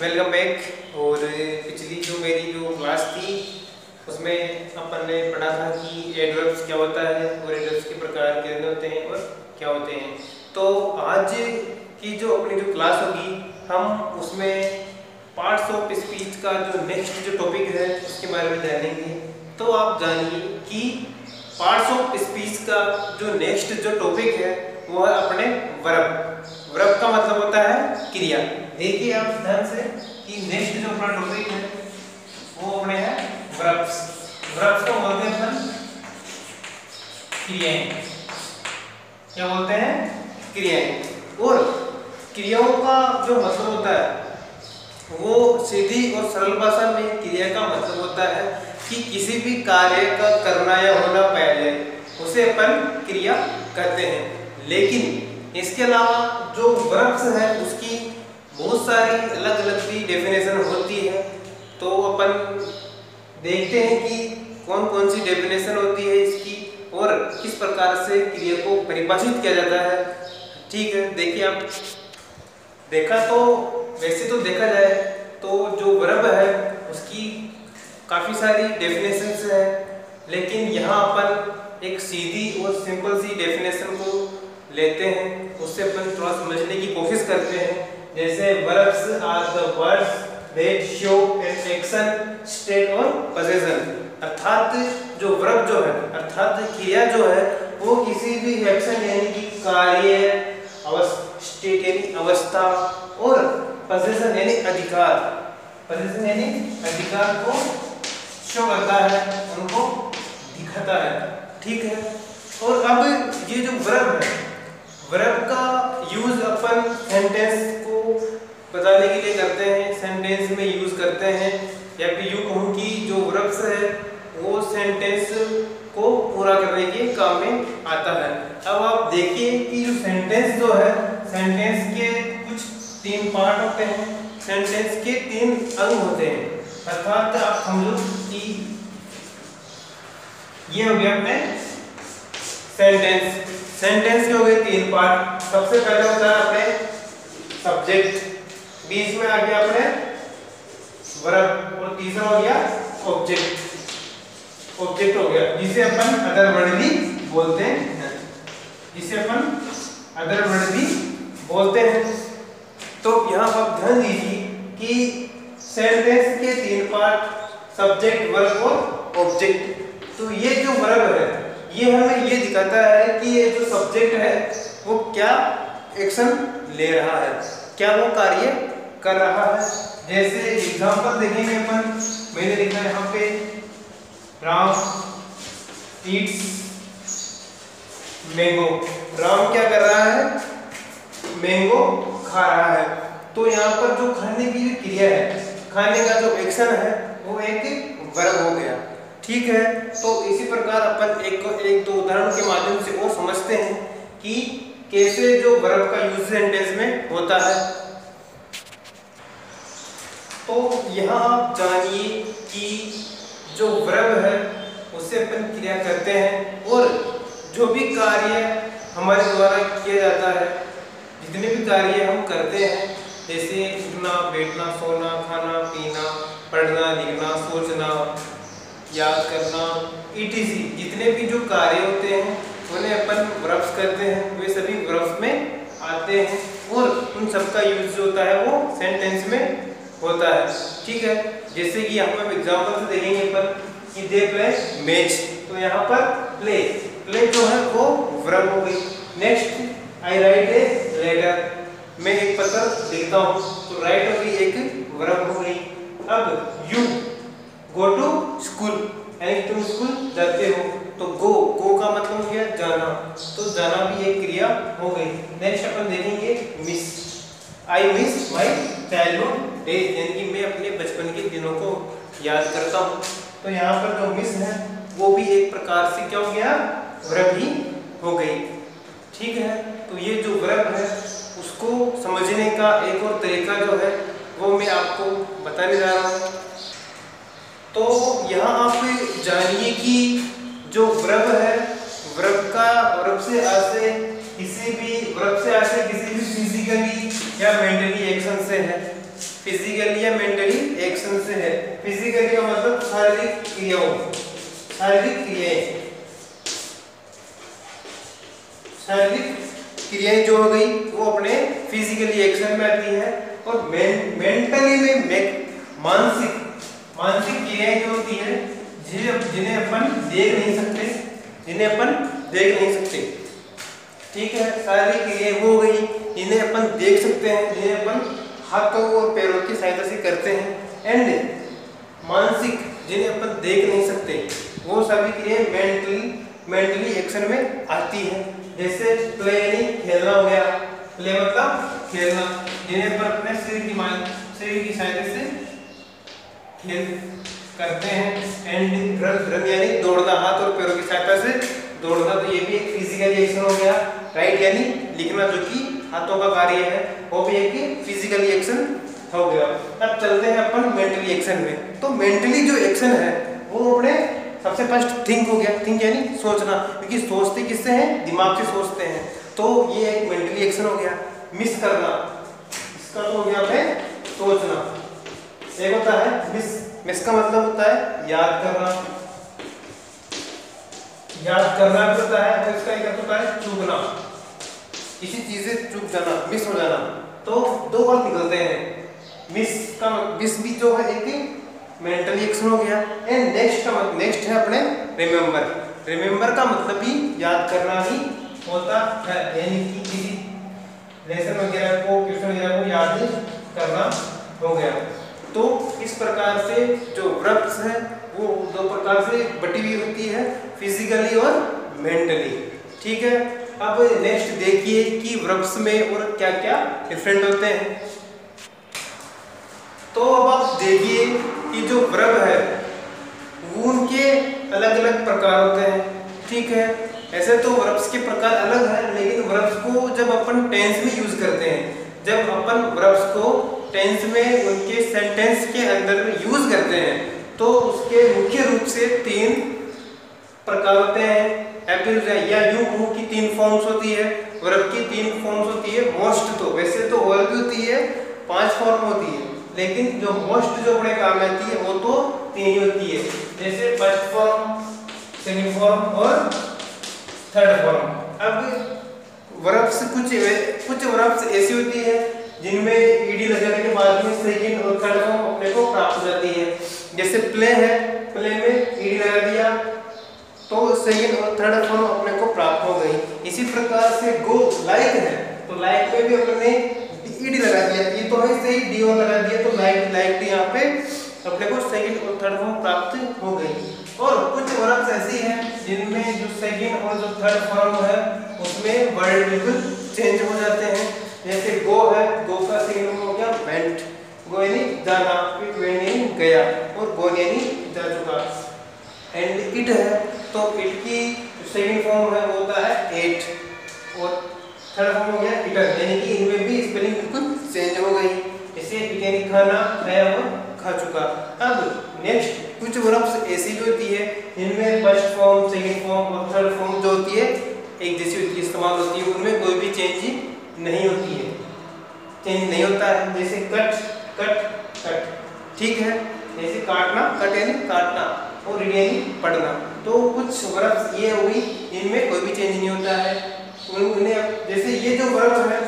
Welcome back. और पिछली जो मेरी क्लास थी उसमें अपन ने पढ़ा था कि एडवर्ब्स क्या होता है और एडवर्ब्स के प्रकार कितने होते हैं और क्या होते हैं। तो आज की जो अपनी जो क्लास होगी हम उसमें पार्ट्स ऑफ स्पीच का जो नेक्स्ट जो टॉपिक है उसके बारे में जानेंगे। तो आप जानिए कि पार्ट्स ऑफ स्पीच का जो नेक्स्ट जो टॉपिक है वो है अपने वर्ब। वर्ब का मतलब होता है क्रिया। देखिए आप ध्यान से कि नेक्स्ट जो अपना टॉपिक है वो अपने है वर्ब्स। वर्ब्स को बोलते हैं क्रियाएं। क्या बोलते हैं? क्रियाएं। और क्रियाओं का जो मतलब होता है वो सीधी और सरल भाषा में क्रिया का मतलब होता है कि किसी भी कार्य का करना या होना पहले उसे अपन क्रिया कहते हैं। लेकिन इसके अलावा जो वर्ब्स है उसकी बहुत सारी अलग अलग भी डेफिनेशन होती है। तो अपन देखते हैं कि कौन कौन सी डेफिनेशन होती है इसकी और किस प्रकार से क्रिया को परिभाषित किया जाता है। ठीक है, देखिए आप देखा तो वैसे तो देखा जाए तो जो वर्ब है उसकी काफ़ी सारी डेफिनेशंस है, लेकिन यहाँ अपन एक सीधी और सिंपल सी डेफिनेशन को लेते हैं, उससे अपन थोड़ा समझने की कोशिश करते हैं। जैसे verbs are the words that show an action, state और पोजीशन। अर्थात जो वर्ब जो है अर्थात क्रिया जो है वो किसी भी एक्शन यानी कि कार्य, स्टेट यानी अवस्था और पोजीशन यानी अधिकार, पोजीशन यानी अधिकार को शो करता है, उनको दिखाता है। ठीक है, और अब ये जो वर्ब है वर्ब का यूज अपन सेंटेंस को बताने के लिए करते हैं, सेंटेंस में यूज करते हैं, या फिर यूं कहूं कि जो वर्ब्स है वो सेंटेंस को पूरा करने के काम में आता है। अब आप देखिए कि जो सेंटेंस जो है सेंटेंस के कुछ तीन पार्ट होते हैं, सेंटेंस के तीन अंग होते हैं। अर्थात आप समझो कि ये हो गया अपने सेंटेंस। सेंटेंस के हो गए तीन पार्ट। सबसे पहले होता है अपने सब्जेक्ट, बीच में आ गया अपने वर्ब और तीसरा हो गया ऑब्जेक्ट। ऑब्जेक्ट हो गया जिसे अपन अदर वर्ड भी बोलते हैं, जिसे अपन अदर वर्ड भी बोलते हैं। तो यहाँ आप ध्यान दीजिए कि सेंटेंस के तीन पार्ट सब्जेक्ट, वर्ब और ऑब्जेक्ट। तो ये जो वर्ब है ये हमें ये दिखाता है कि ये जो सब्जेक्ट है वो क्या एक्शन ले रहा है, क्या वो कार्य कर रहा है। जैसे एग्जांपल देखेंगे अपन, मैंने लिखा है यहाँ पे राम ईट्स मैंगो। राम क्या कर रहा है? मैंगो खा रहा है। तो यहाँ पर जो खाने की जो क्रिया है, खाने का जो एक्शन है वो एक वर्ब हो गया। ठीक है, तो इसी प्रकार अपन एक दो उदाहरण के माध्यम से वो समझते हैं कि कैसे जो वर्ब का यूज सेंटेंस में होता है। तो यहाँ आप जानिए कि जो वर्ब है उससे अपन क्रिया करते हैं और जो भी कार्य हमारे द्वारा किया जाता है, जितने भी कार्य हम करते हैं जैसे उठना, बैठना, सोना, खाना, पीना, पढ़ना, लिखना, सोचना, याद करना, etc, जितने भी जो कार्य होते हैं उन्हें अपन वर्ब्स करते हैं, वे सभी वर्ब्स में आते हैं और उन सब का यूज जो होता है वो सेंटेंस में होता है। ठीक है, जैसे कि यहाँ पर एग्जांपल से देखेंगे अपन कि दे प्ले मैच। तो यहाँ पर प्ले, प्ले जो है वो वर्ब हो गई। Next I write a letter, मैं एक पत्र लिखता हूँ, तो राइट होगी एक वर्ब हो गई। अब यू गो टू स्कूल, यानी तुम स्कूल जाते हो, तो गो का मतलब हो गया जाना, तो जाना भी एक क्रिया हो गई। नेक्स्ट अपन देखेंगे miss, I miss my childhood days, यानी कि मैं अपने बचपन के दिनों को याद करता हूँ। तो यहाँ पर जो मिस है वो भी एक प्रकार से क्या हो गया? वर्ब ही हो गई। ठीक है, तो ये जो वर्ब है उसको समझने का एक और तरीका जो है वो मैं आपको बताने जा रहा हूँ। तो यहाँ आप जानिए कि जो वर्ब है वर्ब से आसे किसी भी फिजिकली या मेंटली एक्शन से है। फिजिकली या मेंटली एक्शन से है। फिजिकली का मतलब शारीरिक क्रियाओं, शारीरिक क्रियाएं, शारीरिक क्रियाएं जो हो गई वो अपने फिजिकली एक्शन में आती है। और मेंटली में मानसिक, मानसिक क्रियाएं जो होती है जिन्हें अपन देख नहीं सकते, जिन्हें अपन देख नहीं सकते, ठीक है। शारीरिक क्रियाएं वो हो गई जिन्हें अपन देख सकते हैं, जिन्हें अपन हाथों और पैरों की सहायता से करते हैं। एंड मानसिक जिन्हें अपन देख नहीं सकते, वो सभी क्रियाएं मेंटली एक्शन में आती है। जैसे प्ले यानी खेलना हो गया, प्ले मतलब खेलना, जिन्हें अपन अपने शरीर की सहायता से खेल करते हैं। एंड रन यानी दौड़ना, हाथ और पैरों की सहायता से दौड़ना, तो ये भी एक फिजिकल एक्शन हो गया। राइट यानी लिखना, जो कि हाथों का कार्य है, वो भी एक फिजिकली एक्शन हो गया। अब चलते हैं अपन मेंटली एक्शन में। तो मेंटली जो एक्शन है वो अपने सबसे फर्स्ट थिंक हो गया। थिंक यानी सोचना, क्योंकि सोचते किससे हैं, दिमाग से सोचते हैं, तो ये एक मेंटली एक्शन हो गया। मिस करना, इसका तो हो गया अपने सोचना। एक होता है मिस, मिस का मतलब होता है याद करना, याद करना भी होता है। और इसका एक होता है चूकना, किसी चीज से चूक जाना, मिस हो जाना। तो दो बात निकलते हैं। मिस भी जो है एक मेंटली एक्शन हो गया। एंड नेक्स्ट है अपने रिमेंबर। रिमेंबर का मतलब भी याद करना ही होता है, यानी कि किसी लेसन वगैरह को, क्वेश्चन वगैरह को याद करना हो गया। तो इस प्रकार से जो वर्ब्स है वो दो प्रकार से बटी हुई होती है, फिजिकली और मेंटली, ठीक है। अब नेक्स्ट देखिए कि वर्ब्स में और क्या क्या डिफरेंट होते हैं। तो अब आप देखिए कि जो वर्ब है वो उनके अलग अलग प्रकार होते हैं, ठीक है। ऐसे तो वर्ब्स के प्रकार अलग है, लेकिन वर्ब्स को जब अपन टेंस में यूज करते हैं, जब अपन वर्ब्स को टेंस में उनके सेंटेंस के अंदर यूज करते हैं, तो उसके मुख्य रूप से तीन प्रकार होते हैं। या यू हूं की तीन फॉर्म्स होती है, वर्ब की तीन फॉर्म्स होती है। मोस्ट, तो वैसे तो वर्ब होती है 5 फॉर्म होती है, लेकिन जो मोस्ट जो बड़े काम आती है वो तो 3 ही होती है। जैसे फर्स्ट फॉर्म, सेकंड फॉर्म और थर्ड फॉर्म। अब वर्ब्स कुछ वर्ब्स ऐसी होती है जिनमें ईडी लगाने के बाद में सेकंड और थर्ड फॉर्म अपने को प्राप्त हो जाती है। जैसे प्ले है, प्ले में ईडी लगा दिया तो सेकंड और थर्ड फॉर्म अपने को प्राप्त हो गई। इसी प्रकार से गो, लाइक है, तो लाइक में भी अपने ईडी लगा दिया, ये तो है सही, डी और लगा दिया, तो लाइक यहाँ पे अपने को सेकंड और थर्ड फॉर्म प्राप्त हो गई। और कुछ वर्ब्स ऐसी हैं जिनमें जो सेकंड और जो थर्ड फॉर्म है उसमें वर्ड बिल्कुल चेंज हो जाते हैं। जैसे गो है, गो का सेकंड फॉर्म हो गया वेंट, गो यानी जाना, इट वेंट यानी गया, और गो यानी जा चुका। एंड इट है, तो इट की सेकंड फॉर्म है वो होता है एट, और थर्ड फॉर्म हो गया इटर, यानी कि इनमें भी स्पेलिंग बिल्कुल चेंज हो गई। जैसे इट यानी खाना, खाया और खा चुका। अब नेक्स्ट कुछ वर्ब्स ऐसी भी होती है जिनमें फर्स्ट फॉर्म, सेकंड फॉर्म और थर्ड फॉर्म जो होती है एक जैसी होती है, इस्तेमाल होती है, उनमें कोई भी चेंज नहीं होती है, चेंज नहीं होता है। जैसे कट, कट, कट, ठीक है। जैसे काटना, कट यानी काटना, और रीड यानी पढ़ना। तो कुछ वर्ब्स ये हुई इनमें कोई भी चेंज नहीं होता है। उन्हें जैसे ये जो वर्ब है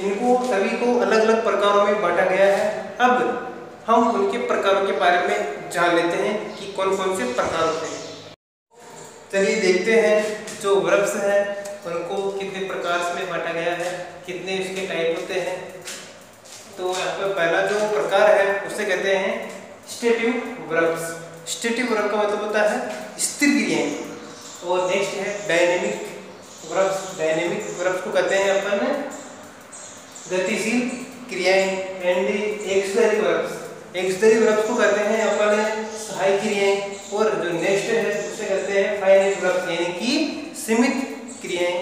इनको सभी को अलग अलग प्रकारों में बांटा गया है। अब हम उनके प्रकारों के बारे में जान लेते हैं कि कौन कौन से प्रकार होते हैं। चलिए देखते हैं जो वर्ब्स हैं उनको कितने प्रकार में बांटा गया है, कितने उसके टाइप होते हैं। तो यहाँ पर पहला जो प्रकार है उसे कहते हैं स्टेटिव वर्ब्स। स्टेटिव वर्ब का मतलब होता है स्थिर क्रियाएं। और नेक्स्ट है डायनेमिक वर्ब्स। डायनेमिक वर्ब्स को कहते हैं अपन गतिशील क्रियाएं। And axillary verbs, axillary verbs को कहते हैं अपन सहायक क्रियाएं। और जो नेक्स्ट है उसे कहते हैं फाइनाइट वर्ब्स, यानी कि सीमित क्रियाएं।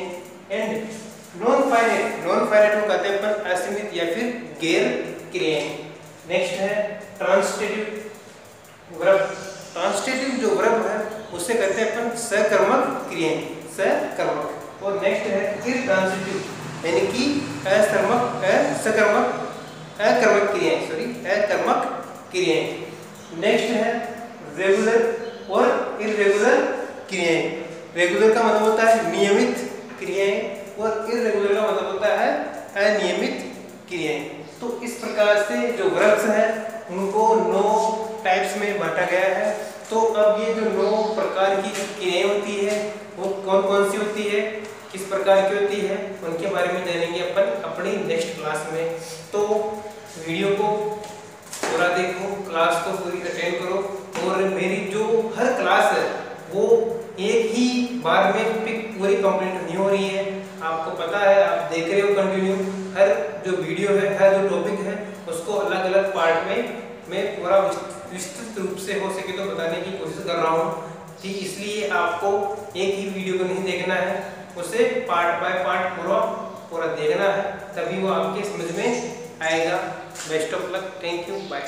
And non finite, non finite को कहते हैं अपन असीमित या फिर गैर क्रियाएं। नेक्स्ट है ट्रांसटेटिव वर्ब। ट्रांसटेटिव जो वर्ब है उसे कहते हैं अपन सकर्मक क्रियाएं, सकर्मक। और नेक्स्ट है इरट्रांसिटिव। यानी कि अकर्मक क्रियाएं। नेक्स्ट है रेगुलर और इर्रेगुलर क्रियाएं। रेगुलर का मतलब होता है नियमित क्रियाएं और इर्रेगुलर का मतलब होता है अनियमित क्रियाएं। तो इस प्रकार से जो वर्ब्स है उनको 9 टाइप्स में बांटा गया है। तो अब ये जो 9 प्रकार की क्रियाएं होती है वो कौन कौन सी होती है, किस प्रकार की होती है, उनके बारे में जानेंगे अपन अपनी नेक्स्ट क्लास में। तो वीडियो को पूरा देखो, क्लास को पूरी अटेंड करो। और मेरी जो हर क्लास है वो एक ही बार में पूरी कंप्लीट नहीं हो रही है। आपको पता है, आप देख रहे हो कंटिन्यू, हर जो वीडियो है, हर जो टॉपिक है उसको अलग अलग पार्ट में मैं पूरा विस्तृत रूप से हो सके तो बताने की कोशिश कर रहा हूँ। ठीक, इसलिए आपको एक ही वीडियो को नहीं देखना है, उसे पार्ट बाय पार्ट पूरा देखना है, तभी वो आपके समझ में आएगा। Best of luck, thank you, bye.